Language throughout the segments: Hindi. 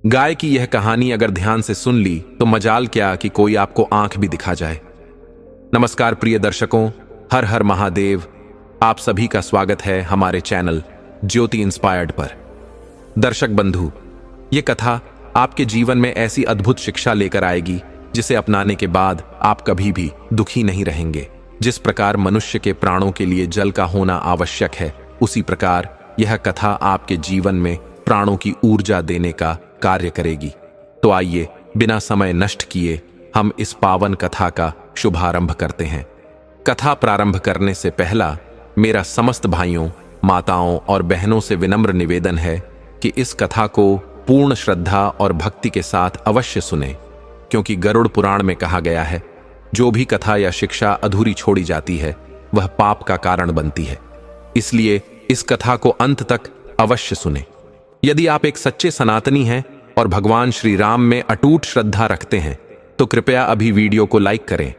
गाय की यह कहानी अगर ध्यान से सुन ली तो मजाल क्या कि कोई आपको आंख भी दिखा जाए। नमस्कार प्रिय दर्शकों, हर हर महादेव। आप सभी का स्वागत है हमारे चैनल ज्योति इंस्पायर्ड पर। दर्शक बंधु, ये कथा आपके जीवन में ऐसी अद्भुत शिक्षा लेकर आएगी जिसे अपनाने के बाद आप कभी भी दुखी नहीं रहेंगे। जिस प्रकार मनुष्य के प्राणों के लिए जल का होना आवश्यक है, उसी प्रकार यह कथा आपके जीवन में प्राणों की ऊर्जा देने का कार्य करेगी। तो आइए बिना समय नष्ट किए हम इस पावन कथा का शुभारंभ करते हैं। कथा प्रारंभ करने से पहला मेरा समस्त भाइयों, माताओं और बहनों से विनम्र निवेदन है कि इस कथा को पूर्ण श्रद्धा और भक्ति के साथ अवश्य सुनें, क्योंकि गरुड़ पुराण में कहा गया है, जो भी कथा या शिक्षा अधूरी छोड़ी जाती है वह पाप का कारण बनती है। इसलिए इस कथा को अंत तक अवश्य सुनें। यदि आप एक सच्चे सनातनी हैं और भगवान श्री राम में अटूट श्रद्धा रखते हैं तो कृपया अभी वीडियो को लाइक करें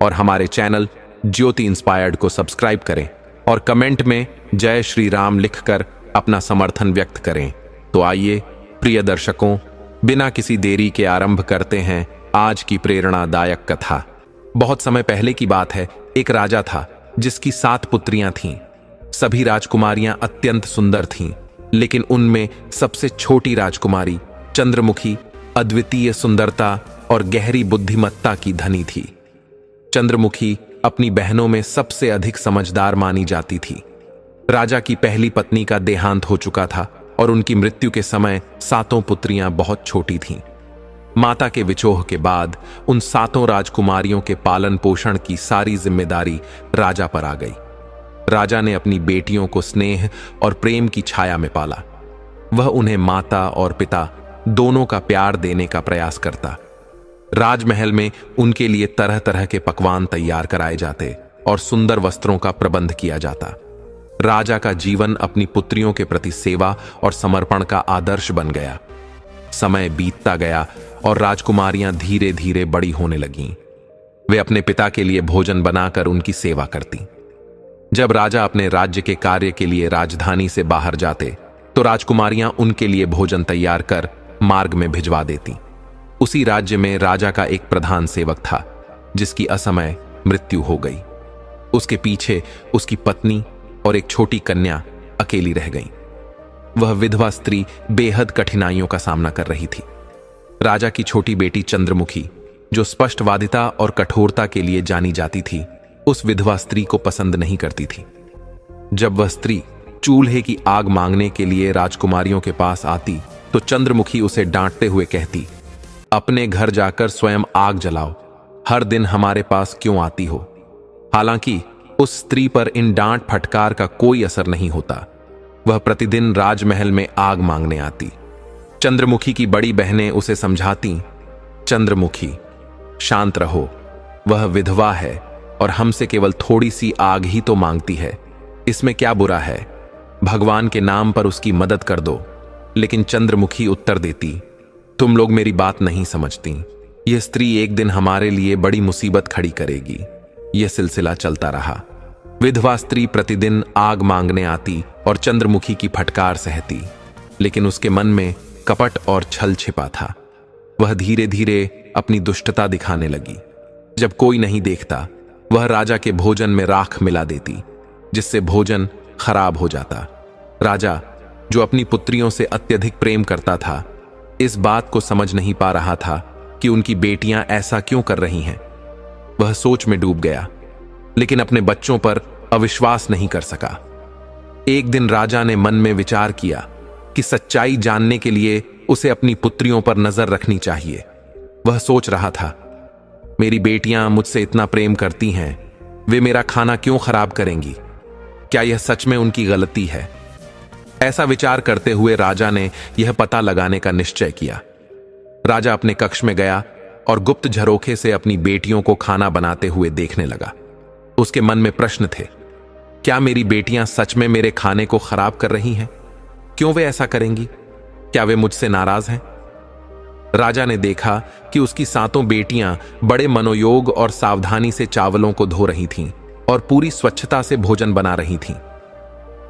और हमारे चैनल ज्योति इंस्पायर्ड को सब्सक्राइब करें और कमेंट में जय श्री राम लिखकर अपना समर्थन व्यक्त करें। तो आइए प्रिय दर्शकों, बिना किसी देरी के आरंभ करते हैं आज की प्रेरणादायक कथा। बहुत समय पहले की बात है। एक राजा था जिसकी 7 पुत्रियां थीं। सभी राजकुमारियां अत्यंत सुंदर थीं, लेकिन उनमें सबसे छोटी राजकुमारी चंद्रमुखी अद्वितीय सुंदरता और गहरी बुद्धिमत्ता की धनी थी। चंद्रमुखी अपनी बहनों में सबसे अधिक समझदार मानी जाती थी। राजा की पहली पत्नी का देहांत हो चुका था और उनकी मृत्यु के समय 7 पुत्रियां बहुत छोटी थीं। माता के विछोह के बाद उन 7 राजकुमारियों के पालन पोषण की सारी जिम्मेदारी राजा पर आ गई। राजा ने अपनी बेटियों को स्नेह और प्रेम की छाया में पाला। वह उन्हें माता और पिता दोनों का प्यार देने का प्रयास करता। राजमहल में उनके लिए तरह तरह के पकवान तैयार कराए जाते और सुंदर वस्त्रों का प्रबंध किया जाता। राजा का जीवन अपनी पुत्रियों के प्रति सेवा और समर्पण का आदर्श बन गया। समय बीतता गया और राजकुमारियां धीरे धीरे बड़ी होने लगीं। वे अपने पिता के लिए भोजन बनाकर उनकी सेवा करती। जब राजा अपने राज्य के कार्य के लिए राजधानी से बाहर जाते तो राजकुमारियां उनके लिए भोजन तैयार कर मार्ग में भिजवा देती। उसी राज्य में राजा का एक प्रधान सेवक था जिसकी असमय मृत्यु हो गई। उसके पीछे उसकी पत्नी और एक छोटी कन्या अकेली रह गई। वह विधवा स्त्री बेहद कठिनाइयों का सामना कर रही थी। राजा की छोटी बेटी चंद्रमुखी, जो स्पष्टवादिता और कठोरता के लिए जानी जाती थी, उस विधवा स्त्री को पसंद नहीं करती थी। जब वह स्त्री चूल्हे की आग मांगने के लिए राजकुमारियों के पास आती तो चंद्रमुखी उसे डांटते हुए कहती, अपने घर जाकर स्वयं आग जलाओ, हर दिन हमारे पास क्यों आती हो। हालांकि उस स्त्री पर इन डांट फटकार का कोई असर नहीं होता। वह प्रतिदिन राजमहल में आग मांगने आती। चंद्रमुखी की बड़ी बहनें उसे समझाती, चंद्रमुखी शांत रहो, वह विधवा है और हमसे केवल थोड़ी सी आग ही तो मांगती है, इसमें क्या बुरा है, भगवान के नाम पर उसकी मदद कर दो। लेकिन चंद्रमुखी उत्तर देती, तुम लोग मेरी बात नहीं समझती, यह स्त्री एक दिन हमारे लिए बड़ी मुसीबत खड़ी करेगी। यह सिलसिला चलता रहा। विधवा स्त्री प्रतिदिन आग मांगने आती और चंद्रमुखी की फटकार सहती, लेकिन उसके मन में कपट और छल छिपा था। वह धीरे धीरे अपनी दुष्टता दिखाने लगी। जब कोई नहीं देखता, वह राजा के भोजन में राख मिला देती, जिससे भोजन खराब हो जाता। राजा, जो अपनी पुत्रियों से अत्यधिक प्रेम करता था, इस बात को समझ नहीं पा रहा था कि उनकी बेटियां ऐसा क्यों कर रही हैं। वह सोच में डूब गया, लेकिन अपने बच्चों पर अविश्वास नहीं कर सका। एक दिन राजा ने मन में विचार किया कि सच्चाई जानने के लिए उसे अपनी पुत्रियों पर नजर रखनी चाहिए। वह सोच रहा था, मेरी बेटियां मुझसे इतना प्रेम करती हैं, वे मेरा खाना क्यों खराब करेंगी? क्या यह सच में उनकी गलती है? ऐसा विचार करते हुए राजा ने यह पता लगाने का निश्चय किया। राजा अपने कक्ष में गया और गुप्त झरोखे से अपनी बेटियों को खाना बनाते हुए देखने लगा। उसके मन में प्रश्न थे, क्या मेरी बेटियां सच में मेरे खाने को खराब कर रही हैं? क्यों वे ऐसा करेंगी? क्या वे मुझसे नाराज हैं? राजा ने देखा कि उसकी 7 बेटियां बड़े मनोयोग और सावधानी से चावलों को धो रही थीं और पूरी स्वच्छता से भोजन बना रही थीं।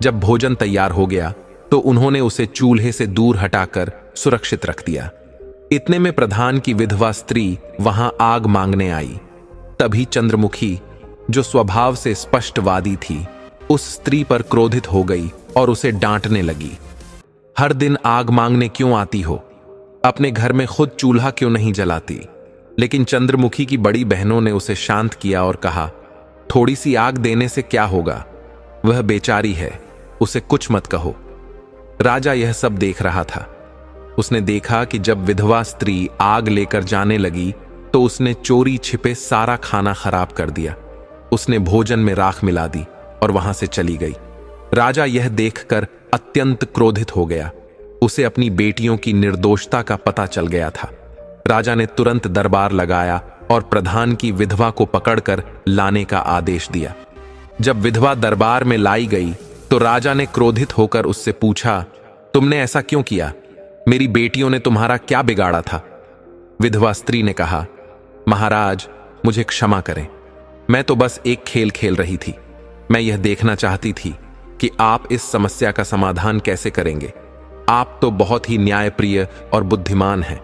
जब भोजन तैयार हो गया तो उन्होंने उसे चूल्हे से दूर हटाकर सुरक्षित रख दिया। इतने में प्रधान की विधवा स्त्री वहां आग मांगने आई। तभी चंद्रमुखी, जो स्वभाव से स्पष्टवादी थी, उस स्त्री पर क्रोधित हो गई और उसे डांटने लगी। हर दिन आग मांगने क्यों आती हो? अपने घर में खुद चूल्हा क्यों नहीं जलाती? लेकिन चंद्रमुखी की बड़ी बहनों ने उसे शांत किया और कहा, थोड़ी सी आग देने से क्या होगा? वह बेचारी है, उसे कुछ मत कहो। राजा यह सब देख रहा था। उसने देखा कि जब विधवा स्त्री आग लेकर जाने लगी तो उसने चोरी छिपे सारा खाना खराब कर दिया। उसने भोजन में राख मिला दी और वहां से चली गई। राजा यह देखकर अत्यंत क्रोधित हो गया। उसे अपनी बेटियों की निर्दोषता का पता चल गया था। राजा ने तुरंत दरबार लगाया और प्रधान की विधवा को पकड़कर लाने का आदेश दिया। जब विधवा दरबार में लाई गई तो राजा ने क्रोधित होकर उससे पूछा, तुमने ऐसा क्यों किया? मेरी बेटियों ने तुम्हारा क्या बिगाड़ा था? विधवा स्त्री ने कहा, महाराज, मुझे क्षमा करें। मैं तो बस एक खेल खेल रही थी। मैं यह देखना चाहती थी कि आप इस समस्या का समाधान कैसे करेंगे। आप तो बहुत ही न्यायप्रिय और बुद्धिमान हैं।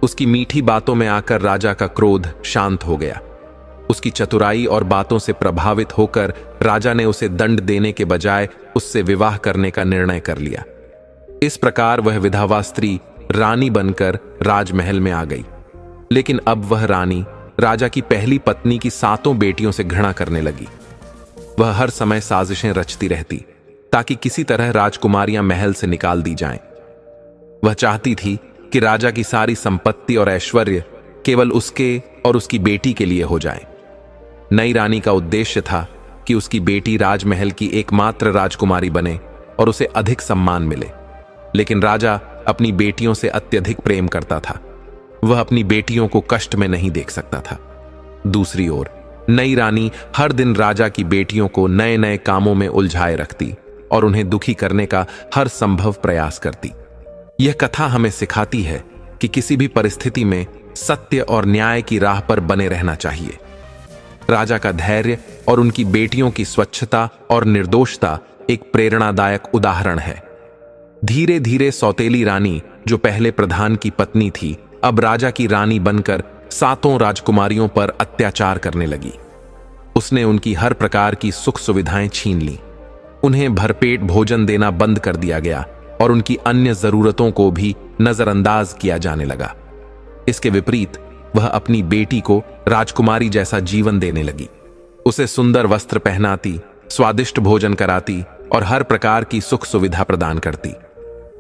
उसकी मीठी बातों में आकर राजा का क्रोध शांत हो गया। उसकी चतुराई और बातों से प्रभावित होकर राजा ने उसे दंड देने के बजाय उससे विवाह करने का निर्णय कर लिया। इस प्रकार वह विधवा स्त्री रानी बनकर राजमहल में आ गई। लेकिन अब वह रानी राजा की पहली पत्नी की 7 बेटियों से घृणा करने लगी। वह हर समय साजिशें रचती रहती ताकि किसी तरह राजकुमारियां महल से निकाल दी जाएं। वह चाहती थी कि राजा की सारी संपत्ति और ऐश्वर्य केवल उसके और उसकी बेटी के लिए हो जाए। नई रानी का उद्देश्य था कि उसकी बेटी राजमहल की एकमात्र राजकुमारी बने और उसे अधिक सम्मान मिले। लेकिन राजा अपनी बेटियों से अत्यधिक प्रेम करता था। वह अपनी बेटियों को कष्ट में नहीं देख सकता था। दूसरी ओर नई रानी हर दिन राजा की बेटियों को नए नए कामों में उलझाए रखती और उन्हें दुखी करने का हर संभव प्रयास करती। यह कथा हमें सिखाती है कि किसी भी परिस्थिति में सत्य और न्याय की राह पर बने रहना चाहिए। राजा का धैर्य और उनकी बेटियों की स्वच्छता और निर्दोषता एक प्रेरणादायक उदाहरण है। धीरे धीरे सौतेली रानी, जो पहले प्रधान की पत्नी थी, अब राजा की रानी बनकर 7 राजकुमारियों पर अत्याचार करने लगी। उसने उनकी हर प्रकार की सुख सुविधाएं छीन ली। उन्हें भरपेट भोजन देना बंद कर दिया गया और उनकी अन्य जरूरतों को भी नजरअंदाज किया जाने लगा। इसके विपरीत वह अपनी बेटी को राजकुमारी जैसा जीवन देने लगी। उसे सुंदर वस्त्र पहनाती, स्वादिष्ट भोजन कराती और हर प्रकार की सुख सुविधा प्रदान करती।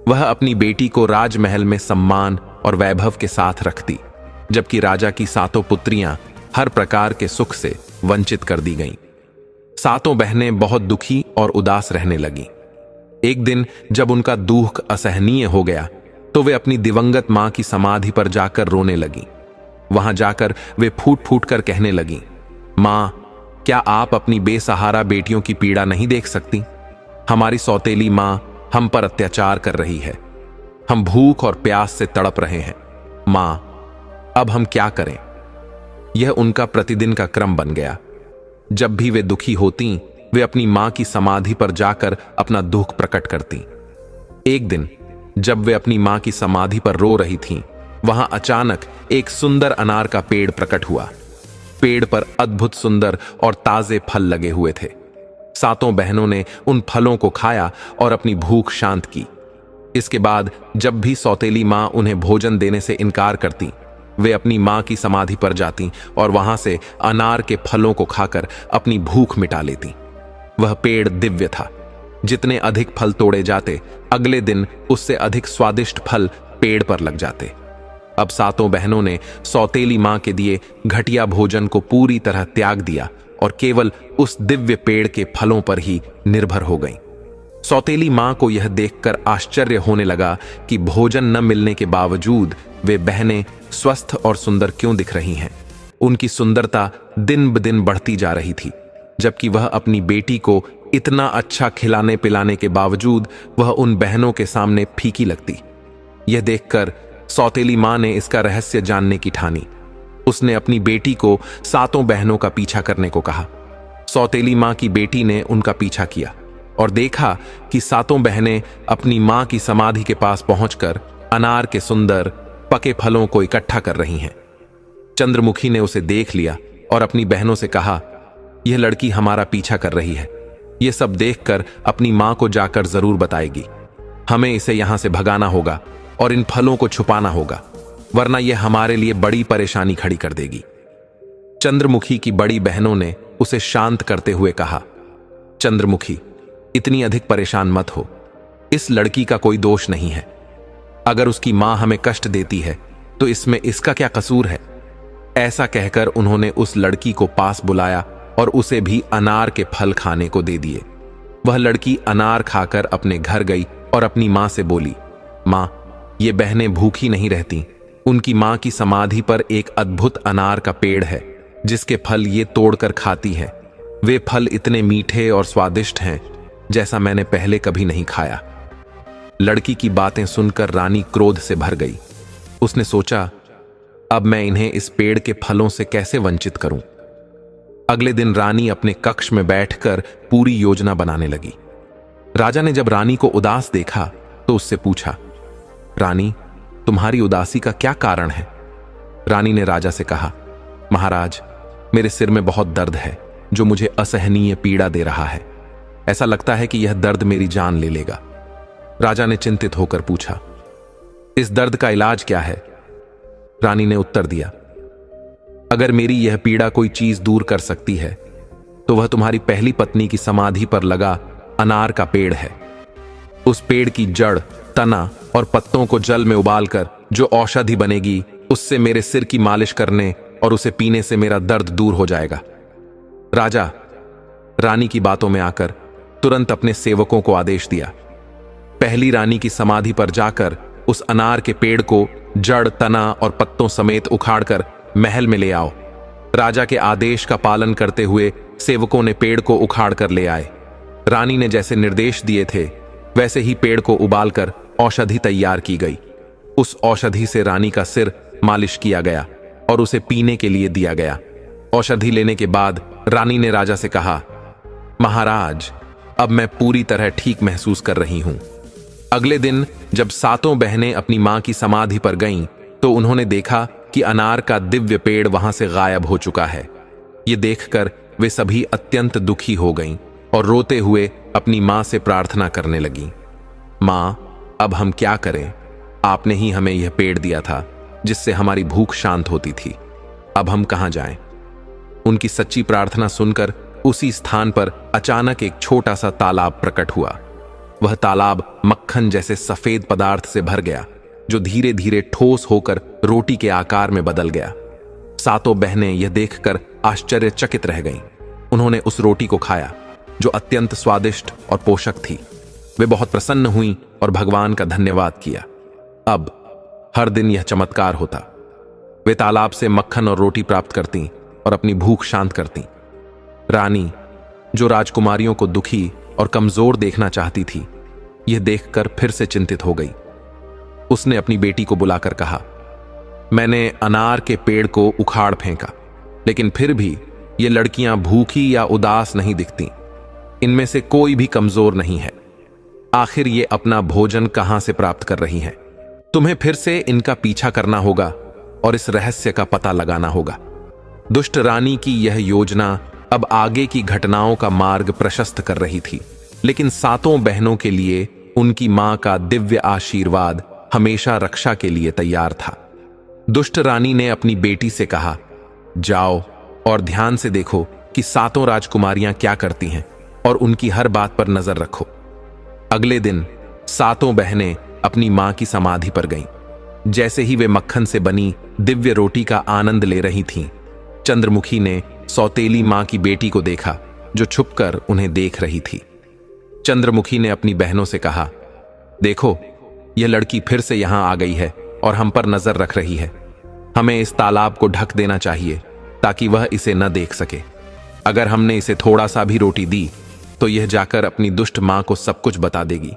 वह अपनी बेटी को राजमहल में सम्मान और वैभव के साथ रखती, जबकि राजा की 7 पुत्रियां हर प्रकार के सुख से वंचित कर दी गईं। 7 बहनें बहुत दुखी और उदास रहने लगीं। एक दिन जब उनका दुख असहनीय हो गया तो वे अपनी दिवंगत मां की समाधि पर जाकर रोने लगीं। वहां जाकर वे फूट फूट कर कहने लगीं, मां, क्या आप अपनी बेसहारा बेटियों की पीड़ा नहीं देख सकती? हमारी सौतेली मां हम पर अत्याचार कर रही है। हम भूख और प्यास से तड़प रहे हैं। मां, अब हम क्या करें? यह उनका प्रतिदिन का क्रम बन गया। जब भी वे दुखी होतीं, वे अपनी मां की समाधि पर जाकर अपना दुख प्रकट करतीं। एक दिन जब वे अपनी मां की समाधि पर रो रही थीं, वहां अचानक एक सुंदर अनार का पेड़ प्रकट हुआ। पेड़ पर अद्भुत सुंदर और ताजे फल लगे हुए थे। 7 बहनों ने उन फलों को खाया और अपनी भूख शांत की। इसके बाद जब भी सौतेली मां उन्हें भोजन देने से इनकार करती, वे अपनी मां की समाधि पर जाती और वहां से अनार के फलों को खाकर अपनी भूख मिटा लेती। वह पेड़ दिव्य था। जितने अधिक फल तोड़े जाते, अगले दिन उससे अधिक स्वादिष्ट फल पेड़ पर लग जाते। अब 7 बहनों ने सौतेली मां के दिए घटिया भोजन को पूरी तरह त्याग दिया और केवल उस दिव्य पेड़ के फलों पर ही निर्भर हो गईं। सौतेली मां को यह देखकर आश्चर्य होने लगा कि भोजन न मिलने के बावजूद वे बहनें स्वस्थ और सुंदर क्यों दिख रही हैं। उनकी सुंदरता दिन ब दिन बढ़ती जा रही थी, जबकि वह अपनी बेटी को इतना अच्छा खिलाने पिलाने के बावजूद वह उन बहनों के सामने फीकी लगती। यह देखकर सौतेली मां ने इसका रहस्य जानने की ठानी। उसने अपनी बेटी को 7 बहनों का पीछा करने को कहा। सौतेली मां की बेटी ने उनका पीछा किया और देखा कि 7 बहनें अपनी मां की समाधि के पास पहुंचकर अनार के सुंदर पके फलों को इकट्ठा कर रही हैं। चंद्रमुखी ने उसे देख लिया और अपनी बहनों से कहा, यह लड़की हमारा पीछा कर रही है। यह सब देखकर अपनी मां को जाकर जरूर बताएगी। हमें इसे यहां से भगाना होगा और इन फलों को छुपाना होगा, वरना यह हमारे लिए बड़ी परेशानी खड़ी कर देगी। चंद्रमुखी की बड़ी बहनों ने उसे शांत करते हुए कहा, चंद्रमुखी, इतनी अधिक परेशान मत हो। इस लड़की का कोई दोष नहीं है। अगर उसकी मां हमें कष्ट देती है तो इसमें इसका क्या कसूर है। ऐसा कहकर उन्होंने उस लड़की को पास बुलाया और उसे भी अनार के फल खाने को दे दिए। वह लड़की अनार खाकर अपने घर गई और अपनी मां से बोली, मां, ये बहनें भूखी नहीं रहती। उनकी मां की समाधि पर एक अद्भुत अनार का पेड़ है जिसके फल ये तोड़कर खाती हैं। वे फल इतने मीठे और स्वादिष्ट हैं जैसा मैंने पहले कभी नहीं खाया। लड़की की बातें सुनकर रानी क्रोध से भर गई। उसने सोचा, अब मैं इन्हें इस पेड़ के फलों से कैसे वंचित करूं। अगले दिन रानी अपने कक्ष में बैठकर पूरी योजना बनाने लगी। राजा ने जब रानी को उदास देखा तो उससे पूछा, रानी, तुम्हारी उदासी का क्या कारण है। रानी ने राजा से कहा, महाराज, मेरे सिर में बहुत दर्द है जो मुझे असहनीय पीड़ा दे रहा है। ऐसा लगता है कि यह दर्द मेरी जान ले लेगा। राजा ने चिंतित होकर पूछा, इस दर्द का इलाज क्या है। रानी ने उत्तर दिया, अगर मेरी यह पीड़ा कोई चीज दूर कर सकती है तो वह तुम्हारी पहली पत्नी की समाधि पर लगा अनार का पेड़ है। उस पेड़ की जड़, तना और पत्तों को जल में उबालकर जो औषधि बनेगी उससे मेरे सिर की मालिश करने और उसे पीने से मेरा दर्द दूर हो जाएगा। राजा रानी की बातों में आकर तुरंत अपने सेवकों को आदेश दिया, पहली रानी की समाधि पर जाकर उस अनार के पेड़ को जड़, तना और पत्तों समेत उखाड़कर महल में ले आओ। राजा के आदेश का पालन करते हुए सेवकों ने पेड़ को उखाड़ कर ले आए। रानी ने जैसे निर्देश दिए थे वैसे ही पेड़ को उबालकर औषधि तैयार की गई। उस औषधि से रानी का सिर मालिश किया गया और उसे पीने के लिए दिया गया। औषधि लेने के बाद रानी ने राजा से कहा, महाराज, अब मैं पूरी तरह ठीक महसूस कर रही हूं। अगले दिन जब सातों बहनें अपनी मां की समाधि पर गईं तो उन्होंने देखा कि अनार का दिव्य पेड़ वहां से गायब हो चुका है। ये देखकर वे सभी अत्यंत दुखी हो गईं और रोते हुए अपनी मां से प्रार्थना करने लगीं, मां, अब हम क्या करें। आपने ही हमें यह पेड़ दिया था जिससे हमारी भूख शांत होती थी। अब हम कहां जाएं। उनकी सच्ची प्रार्थना सुनकर उसी स्थान पर अचानक एक छोटा सा तालाब प्रकट हुआ। वह तालाब मक्खन जैसे सफेद पदार्थ से भर गया जो धीरे धीरे ठोस होकर रोटी के आकार में बदल गया। सातों बहनें यह देखकर आश्चर्यचकित रह गईं। उन्होंने उस रोटी को खाया जो अत्यंत स्वादिष्ट और पोषक थी। वे बहुत प्रसन्न हुईं और भगवान का धन्यवाद किया। अब हर दिन यह चमत्कार होता। वे तालाब से मक्खन और रोटी प्राप्त करती और अपनी भूख शांत करती। रानी, जो राजकुमारियों को दुखी और कमजोर देखना चाहती थी, यह देखकर फिर से चिंतित हो गई। उसने अपनी बेटी को बुलाकर कहा, मैंने अनार के पेड़ को उखाड़ फेंका, लेकिन फिर भी ये लड़कियां भूखी या उदास नहीं दिखती। इनमें से कोई भी कमजोर नहीं है। आखिर ये अपना भोजन कहां से प्राप्त कर रही हैं? तुम्हें फिर से इनका पीछा करना होगा और इस रहस्य का पता लगाना होगा। दुष्ट रानी की यह योजना अब आगे की घटनाओं का मार्ग प्रशस्त कर रही थी, लेकिन सातों बहनों के लिए उनकी मां का दिव्य आशीर्वाद हमेशा रक्षा के लिए तैयार था। दुष्ट रानी ने अपनी बेटी से कहा, जाओ और ध्यान से देखो कि सातों राजकुमारियां क्या करती हैं और उनकी हर बात पर नजर रखो। अगले दिन सातों बहनें अपनी मां की समाधि पर गईं। जैसे ही वे मक्खन से बनी दिव्य रोटी का आनंद ले रही थीं, चंद्रमुखी ने सौतेली मां की बेटी को देखा जो छुपकर उन्हें देख रही थी। चंद्रमुखी ने अपनी बहनों से कहा, देखो, यह लड़की फिर से यहां आ गई है और हम पर नजर रख रही है। हमें इस तालाब को ढक देना चाहिए ताकि वह इसे न देख सके। अगर हमने इसे थोड़ा सा भी रोटी दी तो यह जाकर अपनी दुष्ट मां को सब कुछ बता देगी।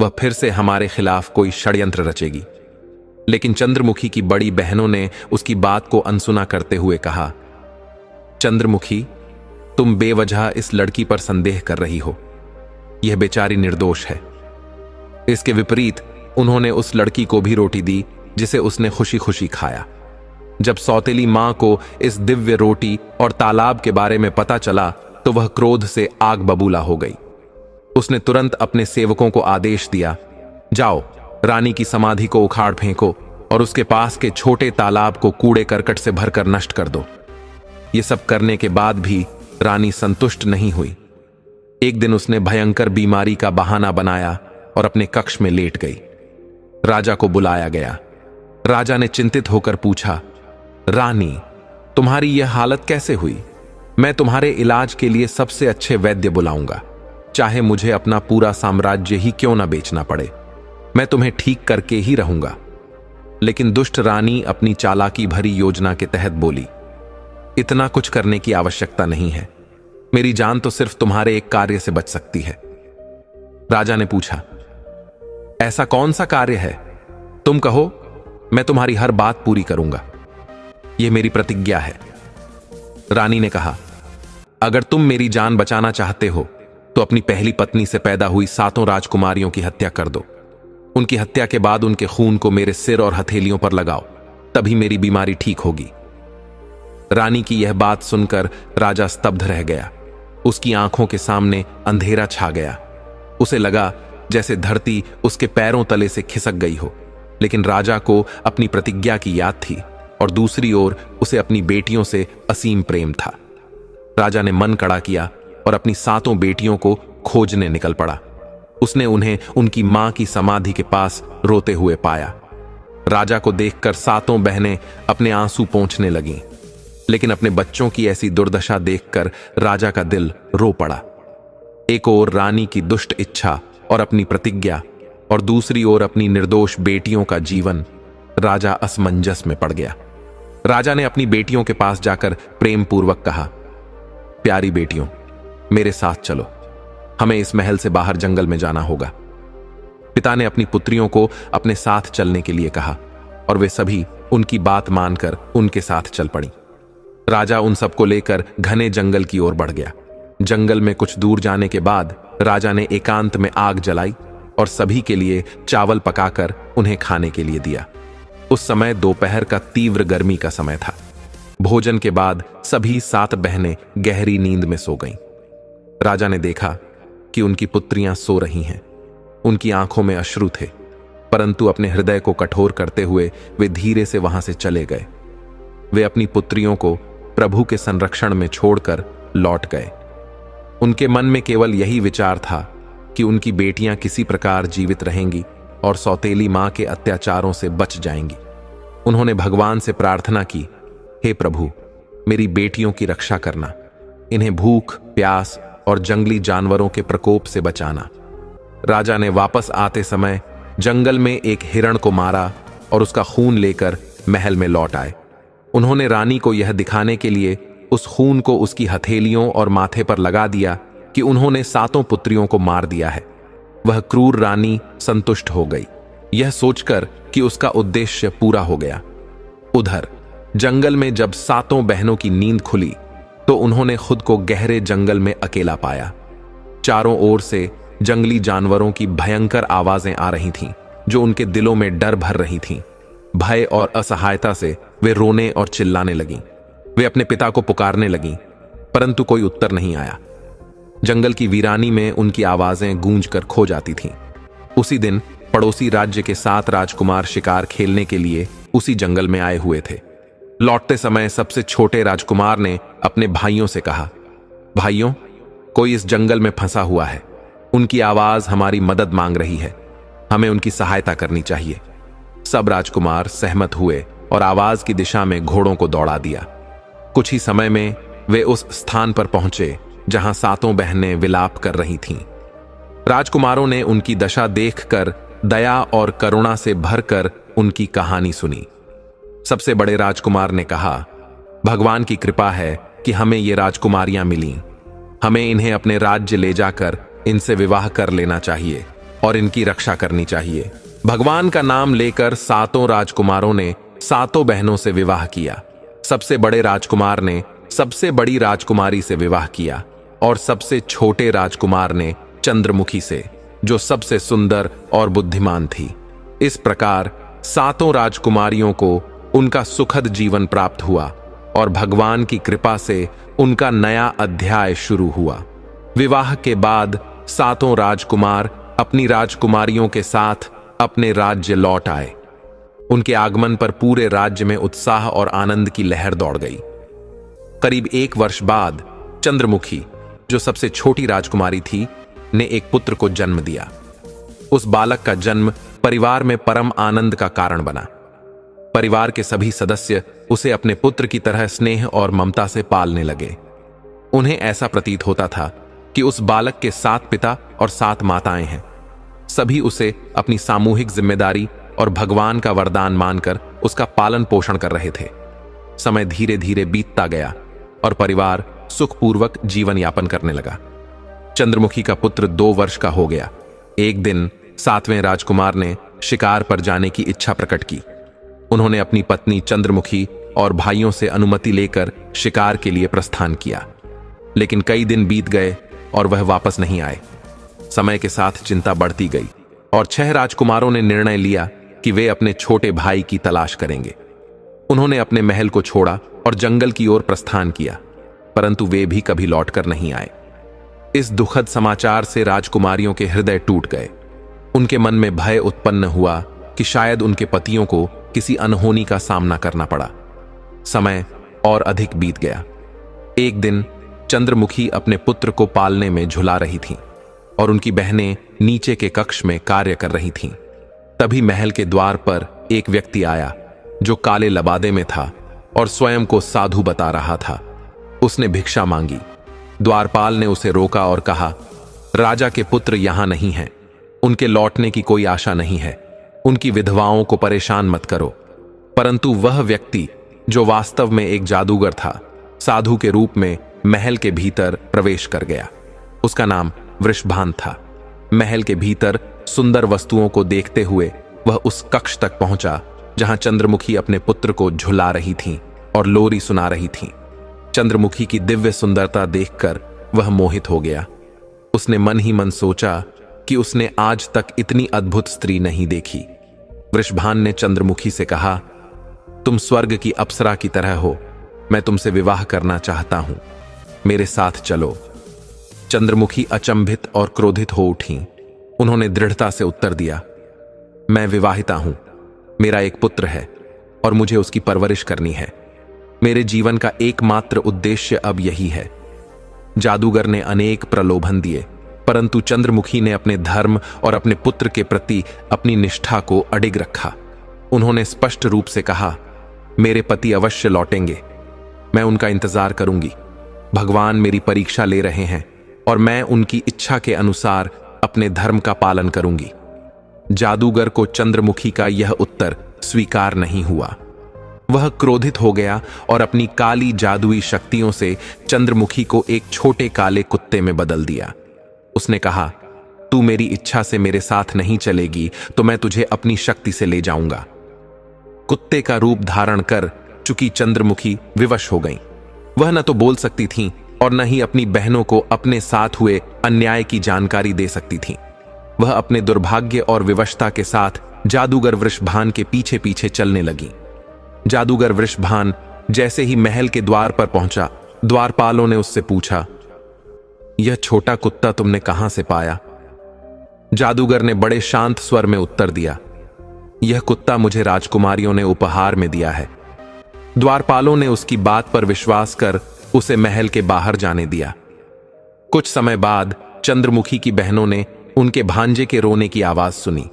वह फिर से हमारे खिलाफ कोई षड्यंत्र रचेगी। लेकिन चंद्रमुखी की बड़ी बहनों ने उसकी बात को अनसुना करते हुए कहा, चंद्रमुखी, तुम बेवजह इस लड़की पर संदेह कर रही हो। यह बेचारी निर्दोष है। इसके विपरीत उन्होंने उस लड़की को भी रोटी दी जिसे उसने खुशी खुशी खाया। जब सौतेली मां को इस दिव्य रोटी और तालाब के बारे में पता चला तो वह क्रोध से आग बबूला हो गई। उसने तुरंत अपने सेवकों को आदेश दिया, जाओ, रानी की समाधि को उखाड़ फेंको और उसके पास के छोटे तालाब को कूड़े करकट से भरकर नष्ट कर दो। ये सब करने के बाद भी रानी संतुष्ट नहीं हुई। एक दिन उसने भयंकर बीमारी का बहाना बनाया और अपने कक्ष में लेट गई। राजा को बुलाया गया। राजा ने चिंतित होकर पूछा, रानी, तुम्हारी यह हालत कैसे हुई? मैं तुम्हारे इलाज के लिए सबसे अच्छे वैद्य बुलाऊंगा, चाहे मुझे अपना पूरा साम्राज्य ही क्यों ना बेचना पड़े। मैं तुम्हें ठीक करके ही रहूंगा। लेकिन दुष्ट रानी अपनी चालाकी भरी योजना के तहत बोली, इतना कुछ करने की आवश्यकता नहीं है। मेरी जान तो सिर्फ तुम्हारे एक कार्य से बच सकती है। राजा ने पूछा, ऐसा कौन सा कार्य है? तुम कहो, मैं तुम्हारी हर बात पूरी करूंगा। यह मेरी प्रतिज्ञा है। रानी ने कहा, अगर तुम मेरी जान बचाना चाहते हो तो अपनी पहली पत्नी से पैदा हुई 7 राजकुमारियों की हत्या कर दो। उनकी हत्या के बाद उनके खून को मेरे सिर और हथेलियों पर लगाओ, तभी मेरी बीमारी ठीक होगी। रानी की यह बात सुनकर राजा स्तब्ध रह गया। उसकी आंखों के सामने अंधेरा छा गया। उसे लगा जैसे धरती उसके पैरों तले से खिसक गई हो। लेकिन राजा को अपनी प्रतिज्ञा की याद थी और दूसरी ओर उसे अपनी बेटियों से असीम प्रेम था। राजा ने मन कड़ा किया और अपनी 7 बेटियों को खोजने निकल पड़ा। उसने उन्हें उनकी मां की समाधि के पास रोते हुए पाया। राजा को देखकर 7 बहनें अपने आंसू पोंछने लगीं। लेकिन अपने बच्चों की ऐसी दुर्दशा देखकर राजा का दिल रो पड़ा। एक ओर रानी की दुष्ट इच्छा और अपनी प्रतिज्ञा, और दूसरी ओर अपनी निर्दोष बेटियों का जीवन। राजा असमंजस में पड़ गया। राजा ने अपनी बेटियों के पास जाकर प्रेम पूर्वक कहा, प्यारी बेटियों, मेरे साथ चलो, हमें इस महल से बाहर जंगल में जाना होगा। पिता ने अपनी पुत्रियों को अपने साथ चलने के लिए कहा और वे सभी उनकी बात मानकर उनके साथ चल पड़ी। राजा उन सबको लेकर घने जंगल की ओर बढ़ गया। जंगल में कुछ दूर जाने के बाद राजा ने एकांत में आग जलाई और सभी के लिए चावल पकाकर उन्हें खाने के लिए दिया। उस समय दोपहर का तीव्र गर्मी का समय था। भोजन के बाद सभी 7 बहनें गहरी नींद में सो गईं। राजा ने देखा कि उनकी पुत्रियां सो रही हैं। उनकी आंखों में अश्रु थे, परंतु अपने हृदय को कठोर करते हुए वे धीरे से वहां से चले गए। वे अपनी पुत्रियों को प्रभु के संरक्षण में छोड़कर लौट गए। उनके मन में केवल यही विचार था कि उनकी बेटियां किसी प्रकार जीवित रहेंगी और सौतेली मां के अत्याचारों से बच जाएंगी। उन्होंने भगवान से प्रार्थना की, हे प्रभु, मेरी बेटियों की रक्षा करना, इन्हें भूख, प्यास और जंगली जानवरों के प्रकोप से बचाना। राजा ने वापस आते समय जंगल में एक हिरण को मारा और उसका खून लेकर महल में लौट आए। उन्होंने रानी को यह दिखाने के लिए उस खून को उसकी हथेलियों और माथे पर लगा दिया कि उन्होंने 7 पुत्रियों को मार दिया है। वह क्रूर रानी संतुष्ट हो गई, यह सोचकर कि उसका उद्देश्य पूरा हो गया। उधर जंगल में जब 7 बहनों की नींद खुली तो उन्होंने खुद को गहरे जंगल में अकेला पाया। चारों ओर से जंगली जानवरों की भयंकर आवाजें आ रही थीं, जो उनके दिलों में डर भर रही थीं। भय और असहायता से वे रोने और चिल्लाने लगीं। वे अपने पिता को पुकारने लगीं, परंतु कोई उत्तर नहीं आया। जंगल की वीरानी में उनकी आवाजें गूंज कर खो जाती थीं। उसी दिन पड़ोसी राज्य के 7 राजकुमार शिकार खेलने के लिए उसी जंगल में आए हुए थे। लौटते समय सबसे छोटे राजकुमार ने अपने भाइयों से कहा, भाइयों, कोई इस जंगल में फंसा हुआ है। उनकी आवाज हमारी मदद मांग रही है, हमें उनकी सहायता करनी चाहिए। सब राजकुमार सहमत हुए और आवाज की दिशा में घोड़ों को दौड़ा दिया। कुछ ही समय में वे उस स्थान पर पहुंचे जहां 7 बहनें विलाप कर रही थीं। राजकुमारों ने उनकी दशा देखकर दया और करुणा से भरकर उनकी कहानी सुनी। सबसे बड़े राजकुमार ने कहा, भगवान की कृपा है कि हमें ये राजकुमारियां मिलीं। हमें इन्हें अपने राज्य ले जाकर इनसे विवाह कर लेना चाहिए और इनकी रक्षा करनी चाहिए। भगवान का नाम लेकर 7 राजकुमारों ने 7 बहनों से विवाह किया। सबसे बड़े राजकुमार ने सबसे बड़ी राजकुमारी से विवाह किया और सबसे छोटे राजकुमार ने चंद्रमुखी से, जो सबसे सुंदर और बुद्धिमान थी। इस प्रकार सातों राजकुमारियों को उनका सुखद जीवन प्राप्त हुआ और भगवान की कृपा से उनका नया अध्याय शुरू हुआ। विवाह के बाद सातों राजकुमार अपनी राजकुमारियों के साथ अपने राज्य लौट आए। उनके आगमन पर पूरे राज्य में उत्साह और आनंद की लहर दौड़ गई। करीब 1 वर्ष बाद चंद्रमुखी, जो सबसे छोटी राजकुमारी थी, ने एक पुत्र को जन्म दिया। उस बालक का जन्म परिवार में परम आनंद का कारण बना। परिवार के सभी सदस्य उसे अपने पुत्र की तरह स्नेह और ममता से पालने लगे। उन्हें ऐसा प्रतीत होता था कि उस बालक के 7 पिता और 7 माताएं हैं। सभी उसे अपनी सामूहिक जिम्मेदारी और भगवान का वरदान मानकर उसका पालन पोषण कर रहे थे। समय धीरे धीरे बीतता गया और परिवार सुखपूर्वक जीवन यापन करने लगा। चंद्रमुखी का पुत्र 2 वर्ष का हो गया। एक दिन 7वें राजकुमार ने शिकार पर जाने की इच्छा प्रकट की। उन्होंने अपनी पत्नी चंद्रमुखी और भाइयों से अनुमति लेकर शिकार के लिए प्रस्थान किया, लेकिन कई दिन बीत गए और वह वापस नहीं आए। समय के साथ चिंता बढ़ती गई और 6 राजकुमारों ने निर्णय लिया कि वे अपने छोटे भाई की तलाश करेंगे। उन्होंने अपने महल को छोड़ा और जंगल की ओर प्रस्थान किया, परंतु वे भी कभी लौटकर नहीं आए। इस दुखद समाचार से राजकुमारियों के हृदय टूट गए। उनके मन में भय उत्पन्न हुआ कि शायद उनके पतियों को किसी अनहोनी का सामना करना पड़ा। समय और अधिक बीत गया। एक दिन चंद्रमुखी अपने पुत्र को पालने में झुला रही थीं और उनकी बहनें नीचे के कक्ष में कार्य कर रही थीं। तभी महल के द्वार पर एक व्यक्ति आया जो काले लबादे में था और स्वयं को साधु बता रहा था। उसने भिक्षा मांगी। द्वारपाल ने उसे रोका और कहा, राजा के पुत्र यहां नहीं हैं। उनके लौटने की कोई आशा नहीं है। उनकी विधवाओं को परेशान मत करो। परंतु वह व्यक्ति, जो वास्तव में एक जादूगर था, साधु के रूप में महल के भीतर प्रवेश कर गया। उसका नाम वृषभान था। महल के भीतर सुंदर वस्तुओं को देखते हुए वह उस कक्ष तक पहुंचा जहां चंद्रमुखी अपने पुत्र को झुला रही थीं और लोरी सुना रही थीं। चंद्रमुखी की दिव्य सुंदरता देखकर वह मोहित हो गया। उसने मन ही मन सोचा कि उसने आज तक इतनी अद्भुत स्त्री नहीं देखी। वृषभान ने चंद्रमुखी से कहा, तुम स्वर्ग की अप्सरा की तरह हो। मैं तुमसे विवाह करना चाहता हूं। मेरे साथ चलो। चंद्रमुखी अचंभित और क्रोधित हो उठी। उन्होंने दृढ़ता से उत्तर दिया, मैं विवाहिता हूं। मेरा एक पुत्र है और मुझे उसकी परवरिश करनी है। मेरे जीवन का एकमात्र उद्देश्य अब यही है। जादूगर ने अनेक प्रलोभन दिए, परंतु चंद्रमुखी ने अपने धर्म और अपने पुत्र के प्रति अपनी निष्ठा को अडिग रखा। उन्होंने स्पष्ट रूप से कहा, मेरे पति अवश्य लौटेंगे। मैं उनका इंतजार करूंगी। भगवान मेरी परीक्षा ले रहे हैं और मैं उनकी इच्छा के अनुसार अपने धर्म का पालन करूंगी। जादूगर को चंद्रमुखी का यह उत्तर स्वीकार नहीं हुआ। वह क्रोधित हो गया और अपनी काली जादुई शक्तियों से चंद्रमुखी को एक छोटे काले कुत्ते में बदल दिया। उसने कहा, तू मेरी इच्छा से मेरे साथ नहीं चलेगी तो मैं तुझे अपनी शक्ति से ले जाऊंगा। कुत्ते का रूप धारण कर चुकी चंद्रमुखी विवश हो गई। वह न तो बोल सकती थीं और न ही अपनी बहनों को अपने साथ हुए अन्याय की जानकारी दे सकती थीं। वह अपने दुर्भाग्य और विवशता के साथ जादूगर वृषभान के पीछे पीछे चलने लगी। जादूगर वृषभान जैसे ही महल के द्वार पर पहुंचा, द्वारपालों ने उससे पूछा, यह छोटा कुत्ता तुमने कहां से पाया? जादूगर ने बड़े शांत स्वर में उत्तर दिया, यह कुत्ता मुझे राजकुमारियों ने उपहार में दिया है। द्वारपालों ने उसकी बात पर विश्वास कर उसे महल के बाहर जाने दिया। कुछ समय बाद चंद्रमुखी की बहनों ने उनके भांजे के रोने की आवाज सुनी।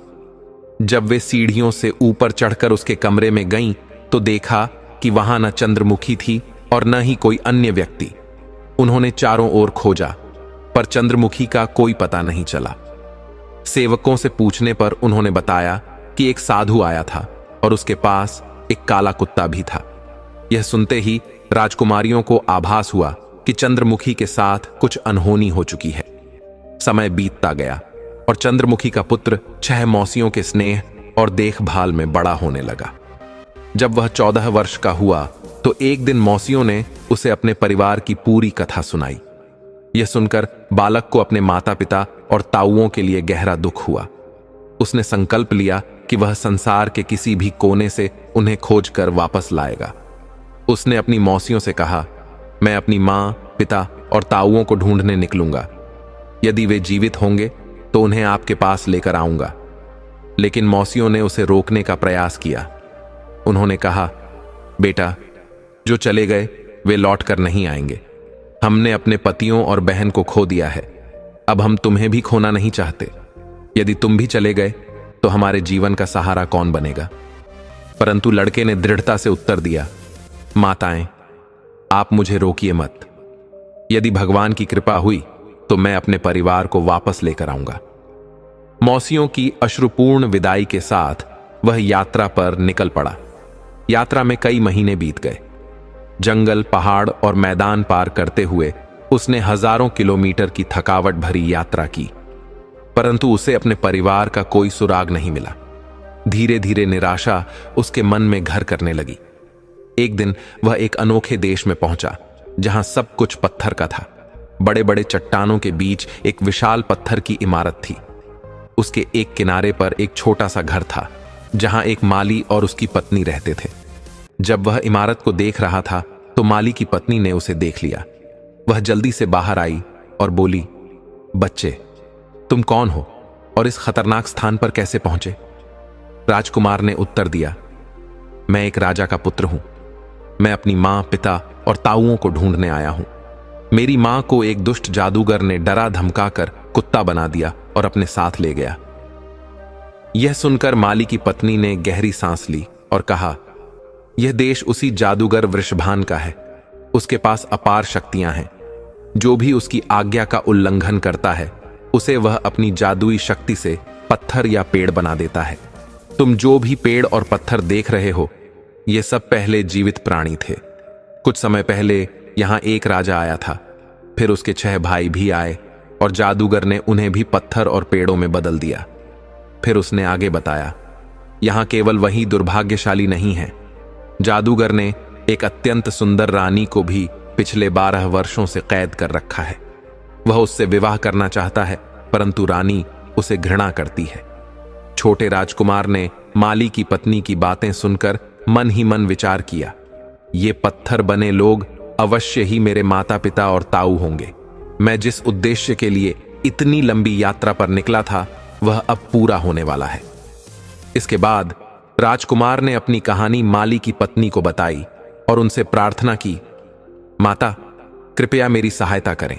जब वे सीढ़ियों से ऊपर चढ़कर उसके कमरे में गईं, तो देखा कि वहां न चंद्रमुखी थी और न ही कोई अन्य व्यक्ति। उन्होंने चारों ओर खोजा, पर चंद्रमुखी का कोई पता नहीं चला। सेवकों से पूछने पर उन्होंने बताया कि एक साधु आया था और उसके पास एक काला कुत्ता भी था। यह सुनते ही राजकुमारियों को आभास हुआ कि चंद्रमुखी के साथ कुछ अनहोनी हो चुकी है। समय बीतता गया और चंद्रमुखी का पुत्र 6 मौसियों के स्नेह और देखभाल में बड़ा होने लगा। जब वह 14 वर्ष का हुआ तो एक दिन मौसियों ने उसे अपने परिवार की पूरी कथा सुनाई। यह सुनकर बालक को अपने माता पिता और ताऊओं के लिए गहरा दुख हुआ। उसने संकल्प लिया कि वह संसार के किसी भी कोने से उन्हें खोजकर वापस लाएगा। उसने अपनी मौसियों से कहा, मैं अपनी माँ, पिता और ताऊओं को ढूंढने निकलूंगा। यदि वे जीवित होंगे तो उन्हें आपके पास लेकर आऊंगा। लेकिन मौसियों ने उसे रोकने का प्रयास किया। उन्होंने कहा, बेटा, जो चले गए वे लौट कर नहीं आएंगे। हमने अपने पतियों और बहन को खो दिया है। अब हम तुम्हें भी खोना नहीं चाहते। यदि तुम भी चले गए तो हमारे जीवन का सहारा कौन बनेगा? परंतु लड़के ने दृढ़ता से उत्तर दिया, माताएं, आप मुझे रोकिए मत। यदि भगवान की कृपा हुई तो मैं अपने परिवार को वापस लेकर आऊंगा। मौसियों की अश्रुपूर्ण विदाई के साथ वह यात्रा पर निकल पड़ा। यात्रा में कई महीने बीत गए। जंगल, पहाड़ और मैदान पार करते हुए उसने हजारों किलोमीटर की थकावट भरी यात्रा की, परंतु उसे अपने परिवार का कोई सुराग नहीं मिला। धीरे धीरे निराशा उसके मन में घर करने लगी। एक दिन वह एक अनोखे देश में पहुंचा जहां सब कुछ पत्थर का था। बड़े बड़े चट्टानों के बीच एक विशाल पत्थर की इमारत थी। उसके एक किनारे पर एक छोटा सा घर था जहां एक माली और उसकी पत्नी रहते थे। जब वह इमारत को देख रहा था तो माली की पत्नी ने उसे देख लिया। वह जल्दी से बाहर आई और बोली, बच्चे, तुम कौन हो और इस खतरनाक स्थान पर कैसे पहुंचे? राजकुमार ने उत्तर दिया, मैं एक राजा का पुत्र हूं। मैं अपनी मां, पिता और ताऊओं को ढूंढने आया हूं। मेरी मां को एक दुष्ट जादूगर ने डरा धमकाकर कुत्ता बना दिया और अपने साथ ले गया। यह सुनकर माली की पत्नी ने गहरी सांस ली और कहा, यह देश उसी जादूगर वृषभान का है। उसके पास अपार शक्तियां हैं। जो भी उसकी आज्ञा का उल्लंघन करता है उसे वह अपनी जादुई शक्ति से पत्थर या पेड़ बना देता है। तुम जो भी पेड़ और पत्थर देख रहे हो, ये सब पहले जीवित प्राणी थे। कुछ समय पहले यहां एक राजा आया था, फिर उसके 6 भाई भी आए और जादूगर ने उन्हें भी पत्थर और पेड़ों में बदल दिया। फिर उसने आगे बताया, यहां केवल वही दुर्भाग्यशाली नहीं है। जादूगर ने एक अत्यंत सुंदर रानी को भी पिछले 12 वर्षों से कैद कर रखा है। वह उससे विवाह करना चाहता है, परंतु रानी उसे घृणा करती है। छोटे राजकुमार ने माली की पत्नी की बातें सुनकर मन ही मन विचार किया, ये पत्थर बने लोग अवश्य ही मेरे माता पिता और ताऊ होंगे। मैं जिस उद्देश्य के लिए इतनी लंबी यात्रा पर निकला था वह अब पूरा होने वाला है। इसके बाद राजकुमार ने अपनी कहानी माली की पत्नी को बताई और उनसे प्रार्थना की, माता, कृपया मेरी सहायता करें।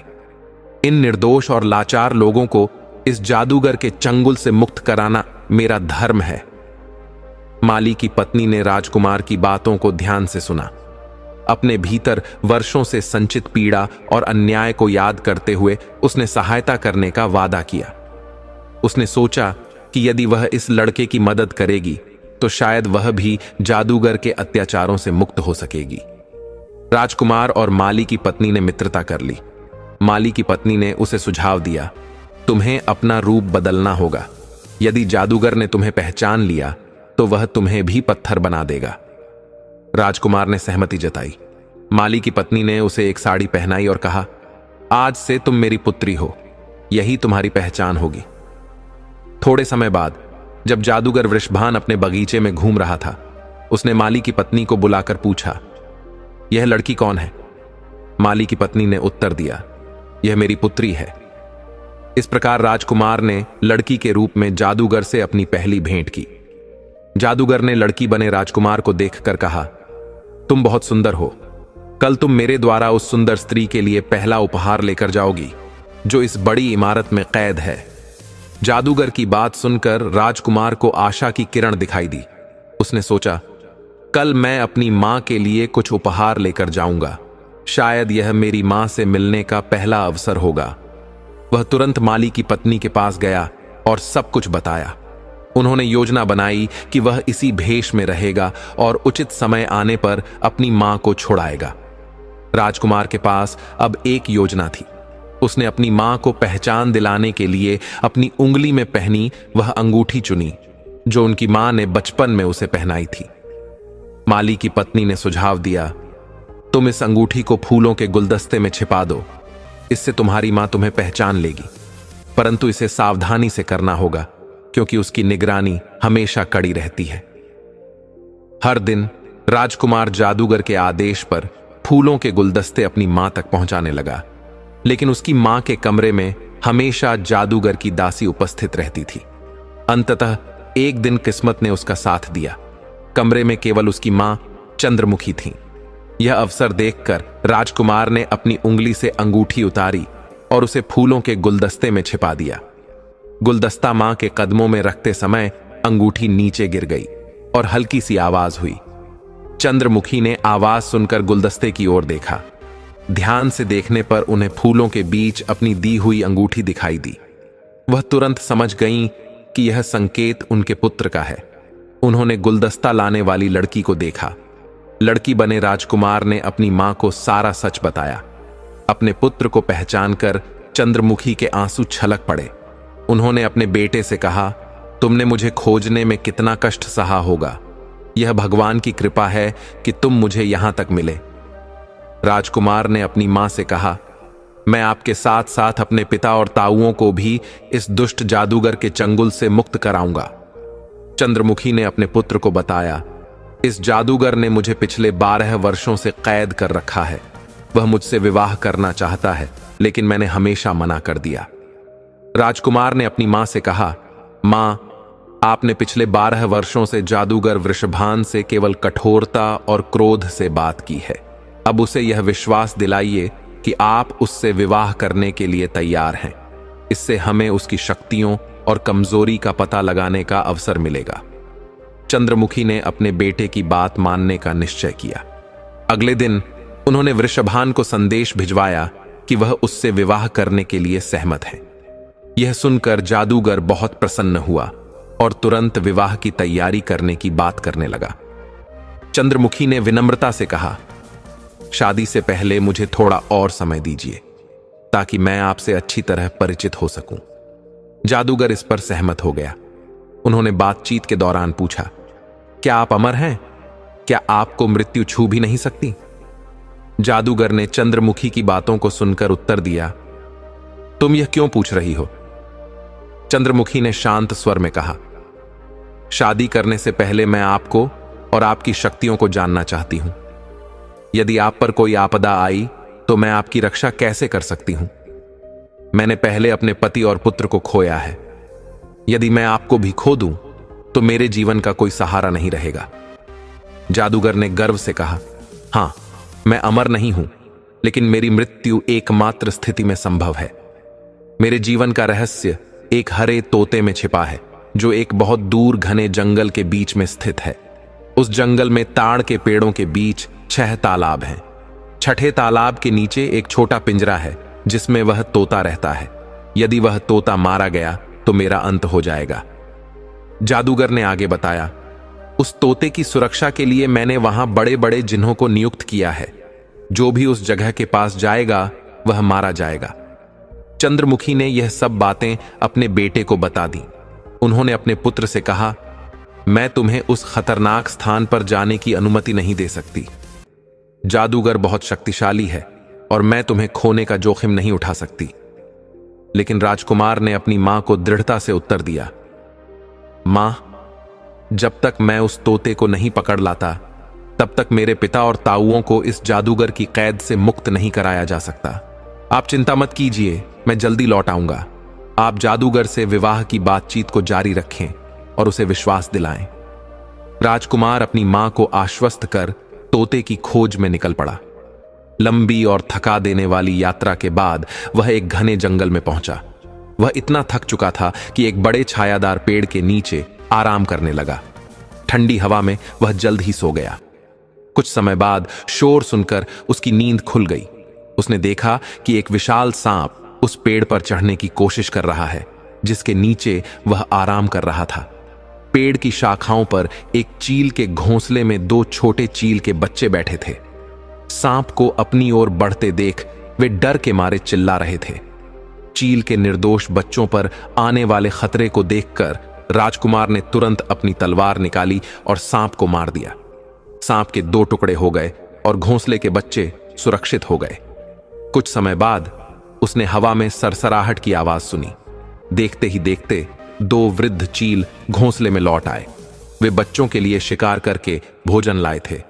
इन निर्दोष और लाचार लोगों को इस जादूगर के चंगुल से मुक्त कराना मेरा धर्म है। माली की पत्नी ने राजकुमार की बातों को ध्यान से सुना। अपने भीतर वर्षों से संचित पीड़ा और अन्याय को याद करते हुए उसने सहायता करने का वादा किया। उसने सोचा कि यदि वह इस लड़के की मदद करेगी तो शायद वह भी जादूगर के अत्याचारों से मुक्त हो सकेगी। राजकुमार और माली की पत्नी ने मित्रता कर ली। माली की पत्नी ने उसे सुझाव दिया, तुम्हें अपना रूप बदलना होगा। यदि जादूगर ने तुम्हें पहचान लिया तो वह तुम्हें भी पत्थर बना देगा। राजकुमार ने सहमति जताई। माली की पत्नी ने उसे एक साड़ी पहनाई और कहा, आज से तुम मेरी पुत्री हो, यही तुम्हारी पहचान होगी। थोड़े समय बाद जब जादूगर वृषभान अपने बगीचे में घूम रहा था, उसने माली की पत्नी को बुलाकर पूछा, यह लड़की कौन है? माली की पत्नी ने उत्तर दिया, यह मेरी पुत्री है। इस प्रकार राजकुमार ने लड़की के रूप में जादूगर से अपनी पहली भेंट की। जादूगर ने लड़की बने राजकुमार को देखकर कहा, तुम बहुत सुंदर हो। कल तुम मेरे द्वारा उस सुंदर स्त्री के लिए पहला उपहार लेकर जाओगी जो इस बड़ी इमारत में कैद है। जादूगर की बात सुनकर राजकुमार को आशा की किरण दिखाई दी। उसने सोचा, कल मैं अपनी मां के लिए कुछ उपहार लेकर जाऊंगा। शायद यह मेरी मां से मिलने का पहला अवसर होगा। वह तुरंत माली की पत्नी के पास गया और सब कुछ बताया। उन्होंने योजना बनाई कि वह इसी भेष में रहेगा और उचित समय आने पर अपनी मां को छुड़ाएगा। राजकुमार के पास अब एक योजना थी। उसने अपनी मां को पहचान दिलाने के लिए अपनी उंगली में पहनी वह अंगूठी चुनी जो उनकी मां ने बचपन में उसे पहनाई थी। माली की पत्नी ने सुझाव दिया, तुम इस अंगूठी को फूलों के गुलदस्ते में छिपा दो, इससे तुम्हारी मां तुम्हें पहचान लेगी। परंतु इसे सावधानी से करना होगा क्योंकि उसकी निगरानी हमेशा कड़ी रहती है। हर दिन राजकुमार जादूगर के आदेश पर फूलों के गुलदस्ते अपनी मां तक पहुंचाने लगा, लेकिन उसकी मां के कमरे में हमेशा जादूगर की दासी उपस्थित रहती थी। अंततः एक दिन किस्मत ने उसका साथ दिया। कमरे में केवल उसकी मां चंद्रमुखी थी। यह अवसर देखकर राजकुमार ने अपनी उंगली से अंगूठी उतारी और उसे फूलों के गुलदस्ते में छिपा दिया। गुलदस्ता मां के कदमों में रखते समय अंगूठी नीचे गिर गई और हल्की सी आवाज हुई। चंद्रमुखी ने आवाज सुनकर गुलदस्ते की ओर देखा। ध्यान से देखने पर उन्हें फूलों के बीच अपनी दी हुई अंगूठी दिखाई दी। वह तुरंत समझ गईं कि यह संकेत उनके पुत्र का है। उन्होंने गुलदस्ता लाने वाली लड़की को देखा। लड़की बने राजकुमार ने अपनी मां को सारा सच बताया। अपने पुत्र को पहचानकर चंद्रमुखी के आंसू छलक पड़े। उन्होंने अपने बेटे से कहा, तुमने मुझे खोजने में कितना कष्ट सहा होगा। यह भगवान की कृपा है कि तुम मुझे यहां तक मिले। राजकुमार ने अपनी मां से कहा, मैं आपके साथ साथ अपने पिता और ताऊओं को भी इस दुष्ट जादूगर के चंगुल से मुक्त कराऊंगा। चंद्रमुखी ने अपने पुत्र को बताया, इस जादूगर ने मुझे पिछले 12 वर्षों से कैद कर रखा है। वह मुझसे विवाह करना चाहता है, लेकिन मैंने हमेशा मना कर दिया। राजकुमार ने अपनी मां से कहा, मां, आपने पिछले 12 वर्षों से जादूगर वृषभान से केवल कठोरता और क्रोध से बात की है। अब उसे यह विश्वास दिलाइए कि आप उससे विवाह करने के लिए तैयार हैं। इससे हमें उसकी शक्तियों और कमजोरी का पता लगाने का अवसर मिलेगा। चंद्रमुखी ने अपने बेटे की बात मानने का निश्चय किया। अगले दिन उन्होंने वृषभान को संदेश भिजवाया कि वह उससे विवाह करने के लिए सहमत है। यह सुनकर जादूगर बहुत प्रसन्न हुआ और तुरंत विवाह की तैयारी करने की बात करने लगा। चंद्रमुखी ने विनम्रता से कहा, शादी से पहले मुझे थोड़ा और समय दीजिए ताकि मैं आपसे अच्छी तरह परिचित हो सकूं। जादूगर इस पर सहमत हो गया। उन्होंने बातचीत के दौरान पूछा, क्या आप अमर हैं? क्या आपको मृत्यु छू भी नहीं सकती? जादूगर ने चंद्रमुखी की बातों को सुनकर उत्तर दिया, तुम यह क्यों पूछ रही हो? चंद्रमुखी ने शांत स्वर में कहा, शादी करने से पहले मैं आपको और आपकी शक्तियों को जानना चाहती हूं। यदि आप पर कोई आपदा आई तो मैं आपकी रक्षा कैसे कर सकती हूं? मैंने पहले अपने पति और पुत्र को खोया है। यदि मैं आपको भी खो दूं तो मेरे जीवन का कोई सहारा नहीं रहेगा। जादूगर ने गर्व से कहा, हां, मैं अमर नहीं हूं, लेकिन मेरी मृत्यु एकमात्र स्थिति में संभव है। मेरे जीवन का रहस्य एक हरे तोते में छिपा है, जो एक बहुत दूर घने जंगल के बीच में स्थित है। उस जंगल में ताड़ के पेड़ों के बीच 6 तालाब हैं। छठे तालाब के नीचे एक छोटा पिंजरा है जिसमें वह तोता रहता है। यदि वह तोता मारा गया तो मेरा अंत हो जाएगा। जादूगर ने आगे बताया, उस तोते की सुरक्षा के लिए मैंने वहां बड़े बड़े जिन्हों को नियुक्त किया है। जो भी उस जगह के पास जाएगा वह मारा जाएगा। चंद्रमुखी ने यह सब बातें अपने बेटे को बता दी। उन्होंने अपने पुत्र से कहा, मैं तुम्हें उस खतरनाक स्थान पर जाने की अनुमति नहीं दे सकती। जादूगर बहुत शक्तिशाली है और मैं तुम्हें खोने का जोखिम नहीं उठा सकती। लेकिन राजकुमार ने अपनी मां को दृढ़ता से उत्तर दिया, मां, जब तक मैं उस तोते को नहीं पकड़ लाता तब तक मेरे पिता और ताऊओं को इस जादूगर की कैद से मुक्त नहीं कराया जा सकता। आप चिंता मत कीजिए, मैं जल्दी लौट आऊंगा। आप जादूगर से विवाह की बातचीत को जारी रखें और उसे विश्वास दिलाएं। राजकुमार अपनी मां को आश्वस्त कर तोते की खोज में निकल पड़ा। लंबी और थका देने वाली यात्रा के बाद वह एक घने जंगल में पहुंचा। वह इतना थक चुका था कि एक बड़े छायादार पेड़ के नीचे आराम करने लगा। ठंडी हवा में वह जल्द ही सो गया। कुछ समय बाद शोर सुनकर उसकी नींद खुल गई। उसने देखा कि एक विशाल सांप उस पेड़ पर चढ़ने की कोशिश कर रहा है जिसके नीचे वह आराम कर रहा था। पेड़ की शाखाओं पर एक चील के घोंसले में 2 छोटे चील के बच्चे बैठे थे। सांप को अपनी ओर बढ़ते देख वे डर के मारे चिल्ला रहे थे। चील के निर्दोष बच्चों पर आने वाले खतरे को देखकर राजकुमार ने तुरंत अपनी तलवार निकाली और सांप को मार दिया। सांप के 2 टुकड़े हो गए और घोंसले के बच्चे सुरक्षित हो गए। कुछ समय बाद उसने हवा में सरसराहट की आवाज सुनी। देखते ही देखते 2 वृद्ध चील घोंसले में लौट आए। वे बच्चों के लिए शिकार करके भोजन लाए थे।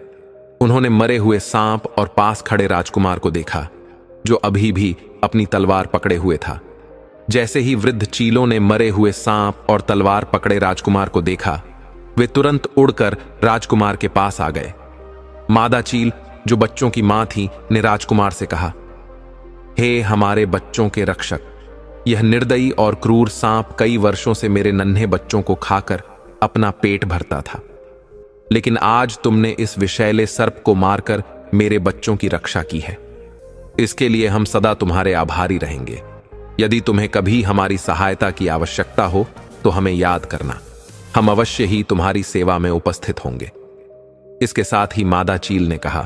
उन्होंने मरे हुए सांप और पास खड़े राजकुमार को देखा, जो अभी भी अपनी तलवार पकड़े हुए था। जैसे ही वृद्ध चीलों ने मरे हुए सांप और तलवार पकड़े राजकुमार को देखा, वे तुरंत उड़कर राजकुमार के पास आ गए। मादा चील, जो बच्चों की मां थी, ने राजकुमार से कहा, हे हमारे बच्चों के रक्षक, यह निर्दयी और क्रूर सांप कई वर्षों से मेरे नन्हे बच्चों को खाकर अपना पेट भरता था, लेकिन आज तुमने इस विषैले सर्प को मारकर मेरे बच्चों की रक्षा की है। इसके लिए हम सदा तुम्हारे आभारी रहेंगे। यदि तुम्हें कभी हमारी सहायता की आवश्यकता हो तो हमें याद करना, हम अवश्य ही तुम्हारी सेवा में उपस्थित होंगे। इसके साथ ही मादा चील ने कहा,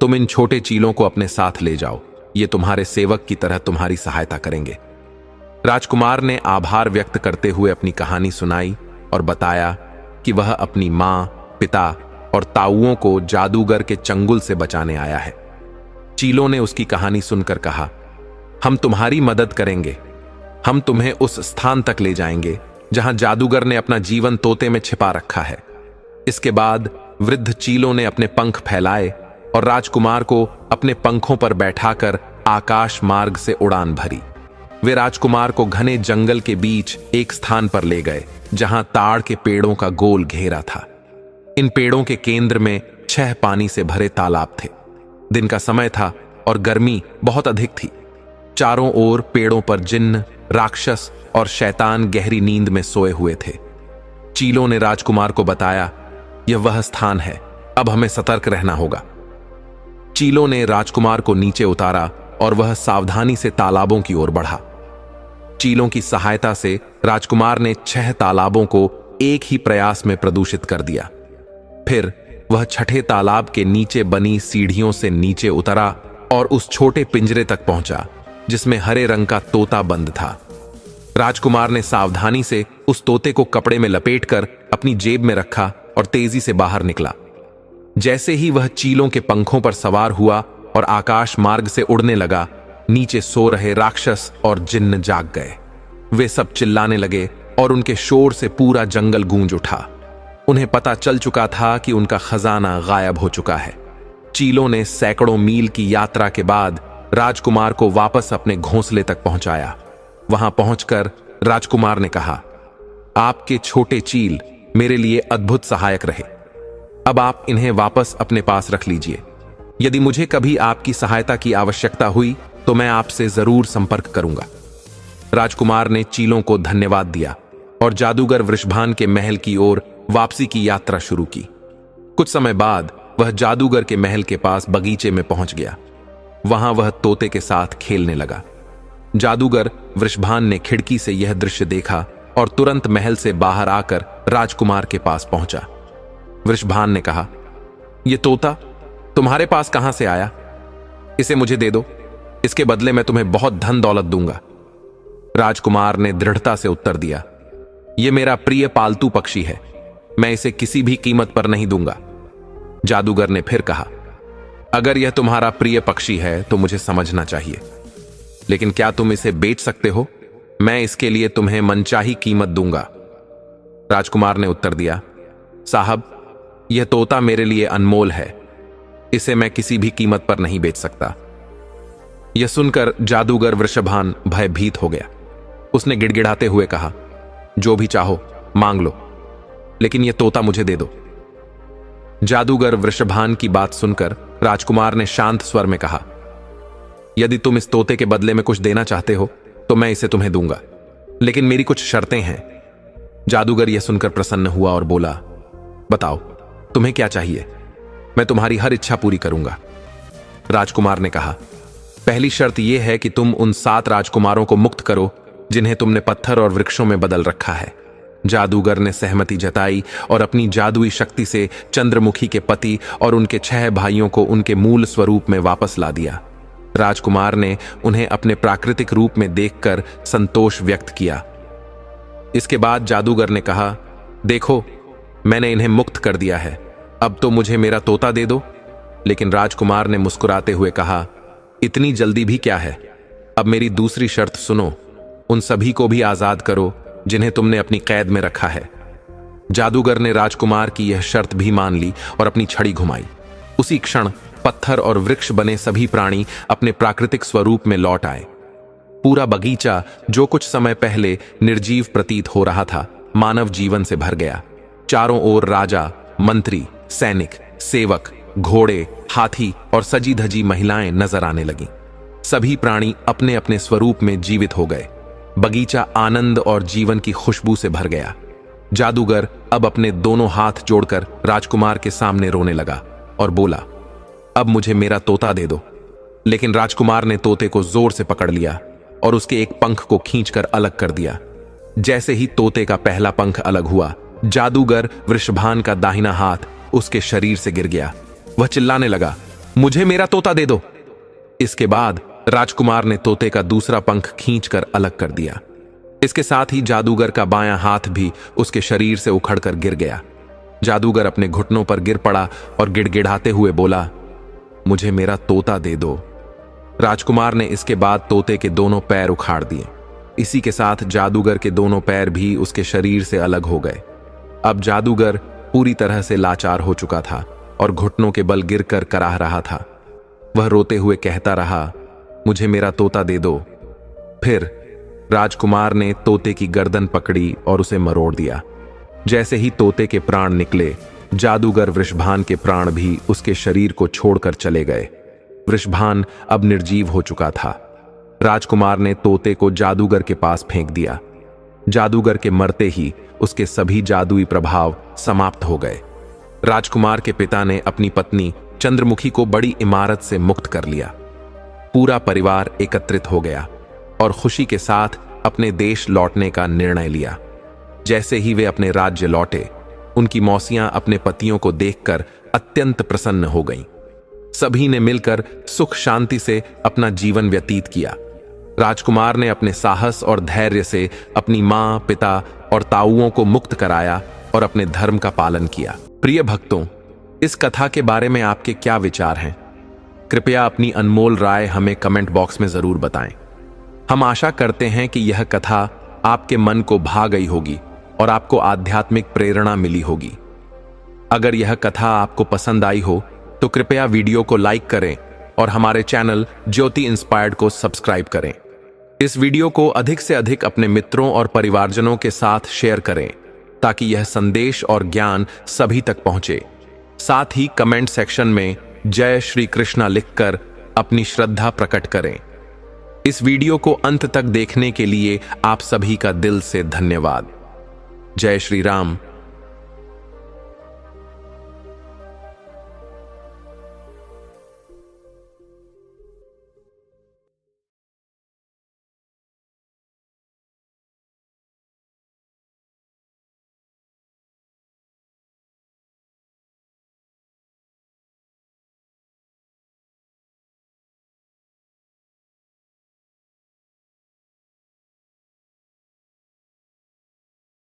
तुम इन छोटे चीलों को अपने साथ ले जाओ, ये तुम्हारे सेवक की तरह तुम्हारी सहायता करेंगे। राजकुमार ने आभार व्यक्त करते हुए अपनी कहानी सुनाई और बताया कि वह अपनी मां, पिता और ताऊओं को जादूगर के चंगुल से बचाने आया है। चीलों ने उसकी कहानी सुनकर कहा, हम तुम्हारी मदद करेंगे। हम तुम्हें उस स्थान तक ले जाएंगे जहां जादूगर ने अपना जीवन तोते में छिपा रखा है। इसके बाद वृद्ध चीलों ने अपने पंख फैलाए और राजकुमार को अपने पंखों पर बैठाकर आकाश मार्ग से उड़ान भरी। वे राजकुमार को घने जंगल के बीच एक स्थान पर ले गए जहां ताड़ के पेड़ों का गोल घेरा था। इन पेड़ों के केंद्र में 6 पानी से भरे तालाब थे। दिन का समय था और गर्मी बहुत अधिक थी। चारों ओर पेड़ों पर जिन्न, राक्षस और शैतान गहरी नींद में सोए हुए थे। चीलों ने राजकुमार को बताया, यह वह स्थान है, अब हमें सतर्क रहना होगा। चीलों ने राजकुमार को नीचे उतारा और वह सावधानी से तालाबों की ओर बढ़ा। चीलों की सहायता से राजकुमार ने 6 तालाबों को एक ही प्रयास में प्रदूषित कर दिया। फिर वह 6ठे तालाब के नीचे बनी सीढ़ियों से नीचे उतरा और उस छोटे पिंजरे तक पहुंचा जिसमें हरे रंग का तोता बंद था। राजकुमार ने सावधानी से उस तोते को कपड़े में लपेटकर अपनी जेब में रखा और तेजी से बाहर निकला। जैसे ही वह चीलों के पंखों पर सवार हुआ और आकाश मार्ग से उड़ने लगा, नीचे सो रहे राक्षस और जिन्न जाग गए। वे सब चिल्लाने लगे और उनके शोर से पूरा जंगल गूंज उठा। उन्हें पता चल चुका था कि उनका खजाना गायब हो चुका है। चीलों ने सैकड़ों मील की यात्रा के बाद राजकुमार को वापस अपने घोंसले तक पहुंचाया। वहां पहुंचकर राजकुमार ने कहा, आपके छोटे चील मेरे लिए अद्भुत सहायक रहे। अब आप इन्हें वापस अपने पास रख लीजिए। यदि मुझे कभी आपकी सहायता की आवश्यकता हुई तो मैं आपसे जरूर संपर्क करूंगा। राजकुमार ने चीलों को धन्यवाद दिया और जादूगर वृषभान के महल की ओर वापसी की यात्रा शुरू की। कुछ समय बाद वह जादूगर के महल के पास बगीचे में पहुंच गया। वहां वह तोते के साथ खेलने लगा। जादूगर वृषभान ने खिड़की से यह दृश्य देखा और तुरंत महल से बाहर आकर राजकुमार के पास पहुंचा। वृषभान ने कहा, यह तोता तुम्हारे पास कहां से आया? इसे मुझे दे दो, इसके बदले मैं तुम्हें बहुत धन दौलत दूंगा। राजकुमार ने दृढ़ता से उत्तर दिया, यह मेरा प्रिय पालतू पक्षी है, मैं इसे किसी भी कीमत पर नहीं दूंगा। जादूगर ने फिर कहा, अगर यह तुम्हारा प्रिय पक्षी है तो मुझे समझना चाहिए, लेकिन क्या तुम इसे बेच सकते हो? मैं इसके लिए तुम्हें मनचाही कीमत दूंगा। राजकुमार ने उत्तर दिया, साहब, यह तोता मेरे लिए अनमोल है, इसे मैं किसी भी कीमत पर नहीं बेच सकता। यह सुनकर जादूगर वृषभान भयभीत हो गया। उसने गिड़गिड़ाते हुए कहा, जो भी चाहो मांग लो, लेकिन यह तोता मुझे दे दो। जादूगर वृषभान की बात सुनकर राजकुमार ने शांत स्वर में कहा, यदि तुम इस तोते के बदले में कुछ देना चाहते हो तो मैं इसे तुम्हें दूंगा, लेकिन मेरी कुछ शर्तें हैं। जादूगर यह सुनकर प्रसन्न हुआ और बोला, बताओ तुम्हें क्या चाहिए, मैं तुम्हारी हर इच्छा पूरी करूंगा। राजकुमार ने कहा, पहली शर्त यह है कि तुम उन 7 राजकुमारों को मुक्त करो जिन्हें तुमने पत्थर और वृक्षों में बदल रखा है। जादूगर ने सहमति जताई और अपनी जादुई शक्ति से चंद्रमुखी के पति और उनके 6 भाइयों को उनके मूल स्वरूप में वापस ला दिया। राजकुमार ने उन्हें अपने प्राकृतिक रूप में देखकर संतोष व्यक्त किया। इसके बाद जादूगर ने कहा, देखो मैंने इन्हें मुक्त कर दिया है, अब तो मुझे मेरा तोता दे दो। लेकिन राजकुमार ने मुस्कुराते हुए कहा, इतनी जल्दी भी क्या है, अब मेरी दूसरी शर्त सुनो, उन सभी को भी आजाद करो जिन्हें तुमने अपनी कैद में रखा है। जादूगर ने राजकुमार की यह शर्त भी मान ली और अपनी छड़ी घुमाई। उसी क्षण पत्थर और वृक्ष बने सभी प्राणी अपने प्राकृतिक स्वरूप में लौट आए। पूरा बगीचा, जो कुछ समय पहले निर्जीव प्रतीत हो रहा था, मानव जीवन से भर गया। चारों ओर राजा, मंत्री, सैनिक, सेवक, घोड़े, हाथी और सजी धजी महिलाएं नजर आने लगीं। सभी प्राणी अपने अपने स्वरूप में जीवित हो गए। बगीचा आनंद और जीवन की खुशबू से भर गया। जादूगर अब अपने दोनों हाथ जोड़कर राजकुमार के सामने रोने लगा और बोला, अब मुझे मेरा तोता दे दो। लेकिन राजकुमार ने तोते को जोर से पकड़ लिया और उसके एक पंख को खींचकर अलग कर दिया। जैसे ही तोते का पहला पंख अलग हुआ, जादूगर वृषभान का दाहिना हाथ उसके शरीर से गिर गया। वह चिल्लाने लगा, मुझे मेरा तोता दे दो। इसके बाद राजकुमार ने तोते का दूसरा पंख खींचकर अलग कर दिया। इसके साथ ही जादूगर का बायां हाथ भी उसके शरीर से उखड़कर गिर गया। जादूगर अपने घुटनों पर गिर पड़ा और गिड़गिड़ाते हुए बोला, मुझे मेरा तोता दे दो। राजकुमार ने इसके बाद तोते के दोनों पैर उखाड़ दिए। इसी के साथ जादूगर के दोनों पैर भी उसके शरीर से अलग हो गए। अब जादूगर पूरी तरह से लाचार हो चुका था और घुटनों के बल गिरकर कराह रहा था। वह रोते हुए कहता रहा, मुझे मेरा तोता दे दो। फिर राजकुमार ने तोते की गर्दन पकड़ी और उसे मरोड़ दिया। जैसे ही तोते के प्राण निकले, जादूगर वृषभान के प्राण भी उसके शरीर को छोड़कर चले गए। वृषभान अब निर्जीव हो चुका था। राजकुमार ने तोते को जादूगर के पास फेंक दिया। जादूगर के मरते ही उसके सभी जादुई प्रभाव समाप्त हो गए। राजकुमार के पिता ने अपनी पत्नी चंद्रमुखी को बड़ी इमारत से मुक्त कर लिया। पूरा परिवार एकत्रित हो गया और खुशी के साथ अपने देश लौटने का निर्णय लिया। जैसे ही वे अपने राज्य लौटे, उनकी मौसियां अपने पतियों को देखकर अत्यंत प्रसन्न हो गईं। सभी ने मिलकर सुख शांति से अपना जीवन व्यतीत किया। राजकुमार ने अपने साहस और धैर्य से अपनी मां, पिता और ताऊओं को मुक्त कराया और अपने धर्म का पालन किया। प्रिय भक्तों, इस कथा के बारे में आपके क्या विचार हैं? कृपया अपनी अनमोल राय हमें कमेंट बॉक्स में जरूर बताएं। हम आशा करते हैं कि यह कथा आपके मन को भा गई होगी और आपको आध्यात्मिक प्रेरणा मिली होगी। अगर यह कथा आपको पसंद आई हो तो कृपया वीडियो को लाइक करें और हमारे चैनल ज्योति इंस्पायर्ड को सब्सक्राइब करें। इस वीडियो को अधिक से अधिक अपने मित्रों और परिवारजनों के साथ शेयर करें ताकि यह संदेश और ज्ञान सभी तक पहुंचे। साथ ही कमेंट सेक्शन में जय श्री कृष्णा लिखकर अपनी श्रद्धा प्रकट करें। इस वीडियो को अंत तक देखने के लिए आप सभी का दिल से धन्यवाद। जय श्री राम,